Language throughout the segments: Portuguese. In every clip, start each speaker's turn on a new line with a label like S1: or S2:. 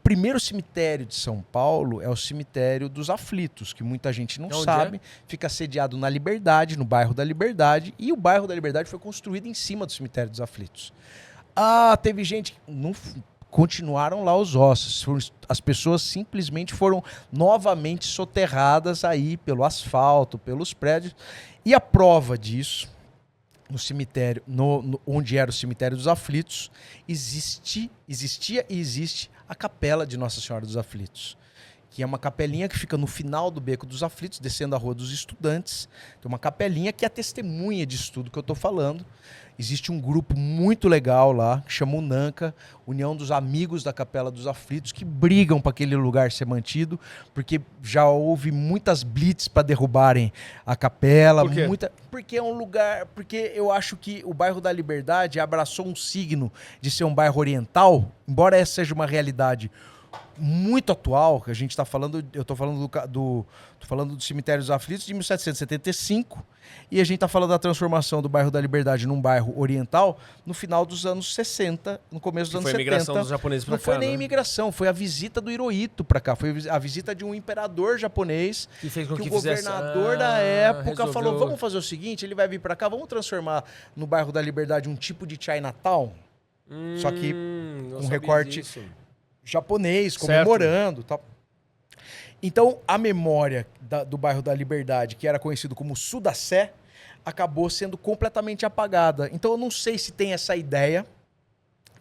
S1: primeiro cemitério de São Paulo é o cemitério dos Aflitos, que muita gente não sabe. Fica sediado na Liberdade, no bairro da Liberdade, e o bairro da Liberdade foi construído em cima do cemitério dos Aflitos. Teve gente que não continuaram lá os ossos. As pessoas simplesmente foram novamente soterradas aí pelo asfalto, pelos prédios. E a prova disso, no cemitério, onde era o cemitério dos Aflitos, existia e existe a Capela de Nossa Senhora dos Aflitos, que é uma capelinha que fica no final do Beco dos Aflitos, descendo a Rua dos Estudantes. Tem uma capelinha que é a testemunha disso tudo que eu estou falando. Existe um grupo muito legal lá, que chama UNANCA, União dos Amigos da Capela dos Aflitos, que brigam para aquele lugar ser mantido, porque já houve muitas blitz para derrubarem a capela.
S2: Por quê?
S1: Porque é um lugar... Porque eu acho que o bairro da Liberdade abraçou um signo de ser um bairro oriental, embora essa seja uma realidade muito atual, que a gente está falando, eu estou falando tô falando do Cemitério dos Aflitos de 1775, e a gente está falando da transformação do bairro da Liberdade num bairro oriental no final dos anos 60, no começo dos anos 70. Foi a imigração
S2: dos japoneses para cá,
S1: não foi nem imigração, foi a visita do Hirohito para cá, foi a visita de um imperador japonês,
S2: que fez com
S1: que
S2: que
S1: o governador da época falou, vamos fazer o seguinte, ele vai vir para cá, vamos transformar no bairro da Liberdade um tipo de Chinatown, só que um recorte japonês, comemorando, tal. Então, a memória do bairro da Liberdade, que era conhecido como Sudacé, acabou sendo completamente apagada. Então, eu não sei se tem essa ideia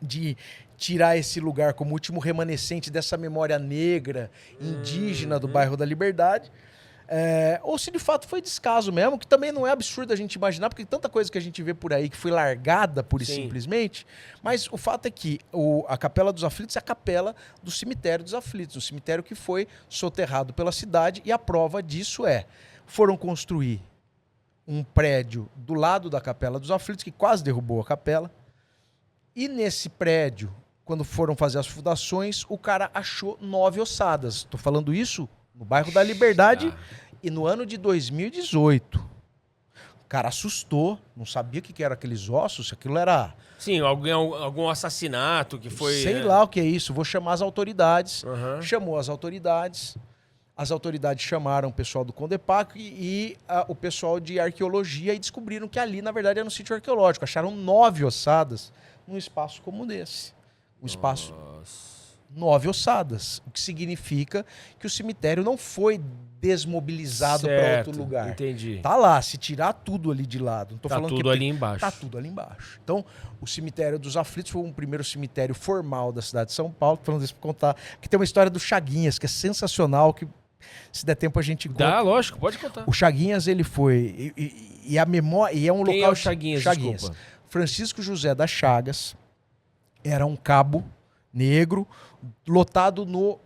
S1: de tirar esse lugar como último remanescente dessa memória negra, indígena do bairro da Liberdade, ou se de fato foi descaso mesmo, que também não é absurdo a gente imaginar, porque tem tanta coisa que a gente vê por aí que foi largada pura e simplesmente, mas o fato é que a Capela dos Aflitos é a capela do Cemitério dos Aflitos, um cemitério que foi soterrado pela cidade, e a prova disso foram construir um prédio do lado da Capela dos Aflitos, que quase derrubou a capela, e nesse prédio, quando foram fazer as fundações, o cara achou 9 ossadas. Estou falando isso no bairro da Liberdade, e no ano de 2018. O cara assustou, não sabia o que eram aqueles ossos, se aquilo era...
S2: Sim, algum assassinato que foi...
S1: Sei lá o que é isso, vou chamar as autoridades. Chamou as autoridades chamaram o pessoal do Condepac e o pessoal de arqueologia e descobriram que ali, na verdade, era um sítio arqueológico. Acharam 9 ossadas num espaço como esse. Um espaço... 9 ossadas, o que significa que o cemitério não foi desmobilizado para outro lugar.
S2: Entendi.
S1: Tá lá, se tirar tudo ali de lado. Não tô
S2: tá
S1: falando
S2: tudo ali embaixo.
S1: Tá tudo ali embaixo. Então, o Cemitério dos Aflitos foi um primeiro cemitério formal da cidade de São Paulo. Tô falando isso para contar, que tem uma história do Chaguinhas, que é sensacional, que se der tempo a gente conta.
S2: Dá, lógico, pode contar.
S1: O Chaguinhas, ele foi... E a memória... E é um
S2: Quem
S1: local...
S2: É o Chaguinhas, desculpa.
S1: Francisco José das Chagas era um cabo negro, lotado no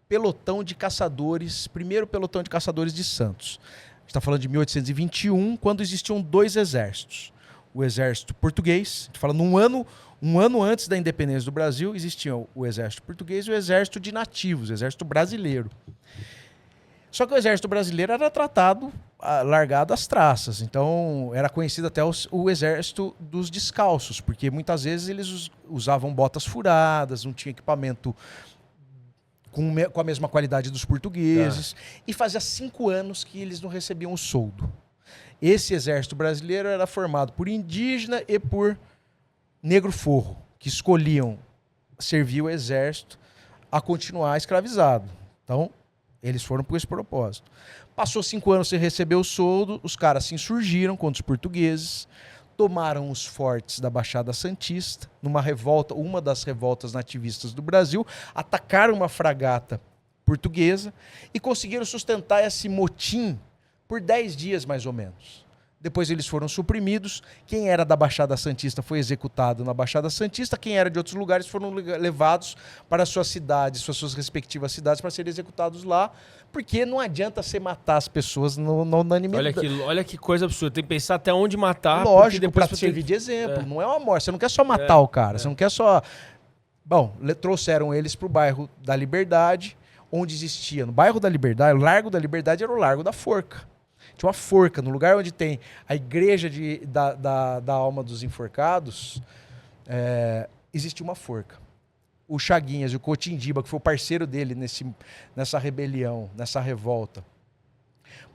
S1: pelotão de caçadores, primeiro pelotão de caçadores de Santos. A gente está falando de 1821, quando existiam 2 exércitos. O exército português, a gente fala um ano antes da independência do Brasil, existiam o exército português e o exército de nativos, o exército brasileiro. Só que o exército brasileiro era tratado, largado às traças. Então, era conhecido até o exército dos descalços, porque muitas vezes eles usavam botas furadas, não tinha equipamento com a mesma qualidade dos portugueses. E fazia 5 anos que eles não recebiam o soldo. Esse exército brasileiro era formado por indígena e por negro forro, que escolhiam servir o exército a continuar escravizado. Então, eles foram por esse propósito. Passou 5 anos sem receber o soldo, os caras se insurgiram contra os portugueses, tomaram os fortes da Baixada Santista, numa revolta, uma das revoltas nativistas do Brasil, atacaram uma fragata portuguesa e conseguiram sustentar esse motim por 10 dias, mais ou menos. Depois eles foram suprimidos. Quem era da Baixada Santista foi executado na Baixada Santista. Quem era de outros lugares foram levados para suas cidades, suas respectivas cidades, para serem executados lá. Porque não adianta você matar as pessoas na unanimidade.
S2: Olha que coisa absurda. Tem que pensar até onde matar.
S1: Lógico, para servir de exemplo. Não é uma morte. Você não quer só matar o cara. Você não quer só... Bom, trouxeram eles para o bairro da Liberdade, onde existia... No bairro da Liberdade, o Largo da Liberdade era o Largo da Forca. Tinha uma forca, no lugar onde tem a igreja da alma dos enforcados, existia uma forca. o Chaguinhas e o Cotindiba, que foi o parceiro dele nessa rebelião, nessa revolta,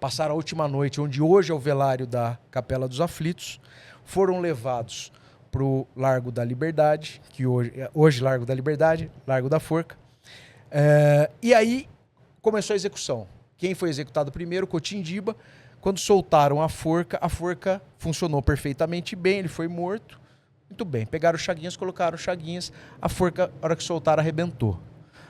S1: passaram a última noite, onde hoje é o velário da Capela dos Aflitos, foram levados para o Largo da Liberdade, que hoje Largo da Liberdade, Largo da Forca. E aí começou a execução. Quem foi executado primeiro? Cotindiba. Quando soltaram a forca funcionou perfeitamente bem, ele foi morto. Muito bem, pegaram o Chaguinhas, colocaram o Chaguinhas, a forca, na hora que soltaram, arrebentou.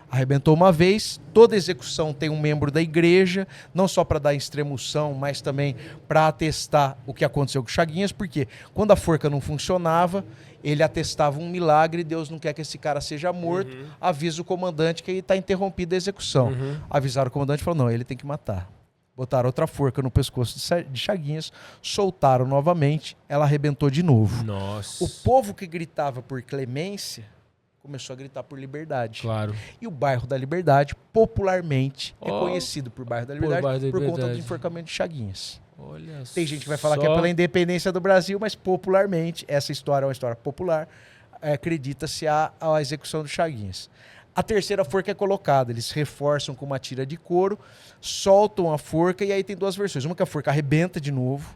S1: Arrebentou uma vez, toda execução tem um membro da igreja, não só para dar extremunção, mas também para atestar o que aconteceu com o Chaguinhas, porque quando a forca não funcionava, ele atestava um milagre, Deus não quer que esse cara seja morto, avisa o comandante que está interrompida a execução. Avisaram o comandante e falou, não, ele tem que matar. Botaram outra forca no pescoço de Chaguinhas, soltaram novamente, ela arrebentou de novo.
S2: Nossa.
S1: O povo que gritava por clemência começou a gritar por liberdade.
S2: Claro.
S1: E o bairro da Liberdade, popularmente, é conhecido por bairro da Liberdade por conta do enforcamento de Chaguinhas.
S2: Olha
S1: Tem gente que vai falar que é pela independência do Brasil, mas popularmente, essa história é uma história popular, acredita-se a execução do Chaguinhas. A terceira forca é colocada, eles reforçam com uma tira de couro, soltam a forca e aí tem duas versões. Uma que a forca arrebenta de novo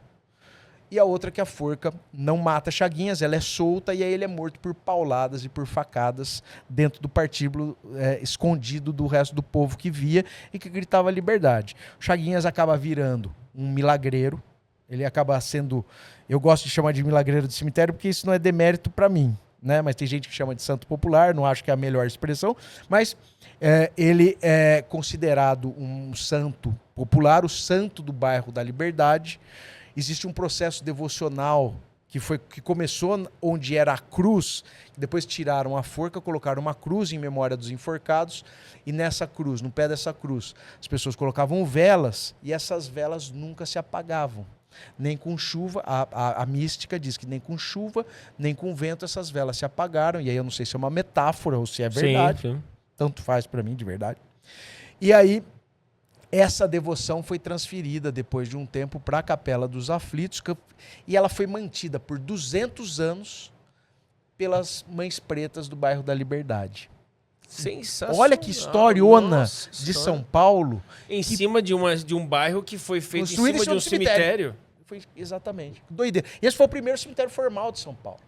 S1: e a outra que a forca não mata Chaguinhas, ela é solta e aí ele é morto por pauladas e por facadas dentro do partíbulo escondido do resto do povo que via e que gritava liberdade. Chaguinhas acaba virando um milagreiro, ele acaba sendo, eu gosto de chamar de milagreiro de cemitério porque isso não é demérito para mim. Né? Mas tem gente que chama de santo popular, não acho que é a melhor expressão, mas ele é considerado um santo popular, o santo do bairro da Liberdade. Existe um processo devocional que começou onde era a cruz, depois tiraram a forca, colocaram uma cruz em memória dos enforcados, e nessa cruz, no pé dessa cruz, as pessoas colocavam velas, e essas velas nunca se apagavam. Nem com chuva, a mística diz que nem com chuva, nem com vento essas velas se apagaram, e aí eu não sei se é uma metáfora ou se é verdade,
S2: sim.
S1: Tanto faz para mim, de verdade. E aí, essa devoção foi transferida depois de um tempo para a Capela dos Aflitos, e ela foi mantida por 200 anos pelas Mães Pretas do bairro da Liberdade.
S2: Sensacional.
S1: Olha que historiona
S2: Nossa,
S1: de São Paulo.
S2: Em cima de um bairro que foi feito em
S1: Construído
S2: cima de um cemitério.
S1: Foi, exatamente. Doideira. E esse foi o primeiro cemitério formal de São Paulo.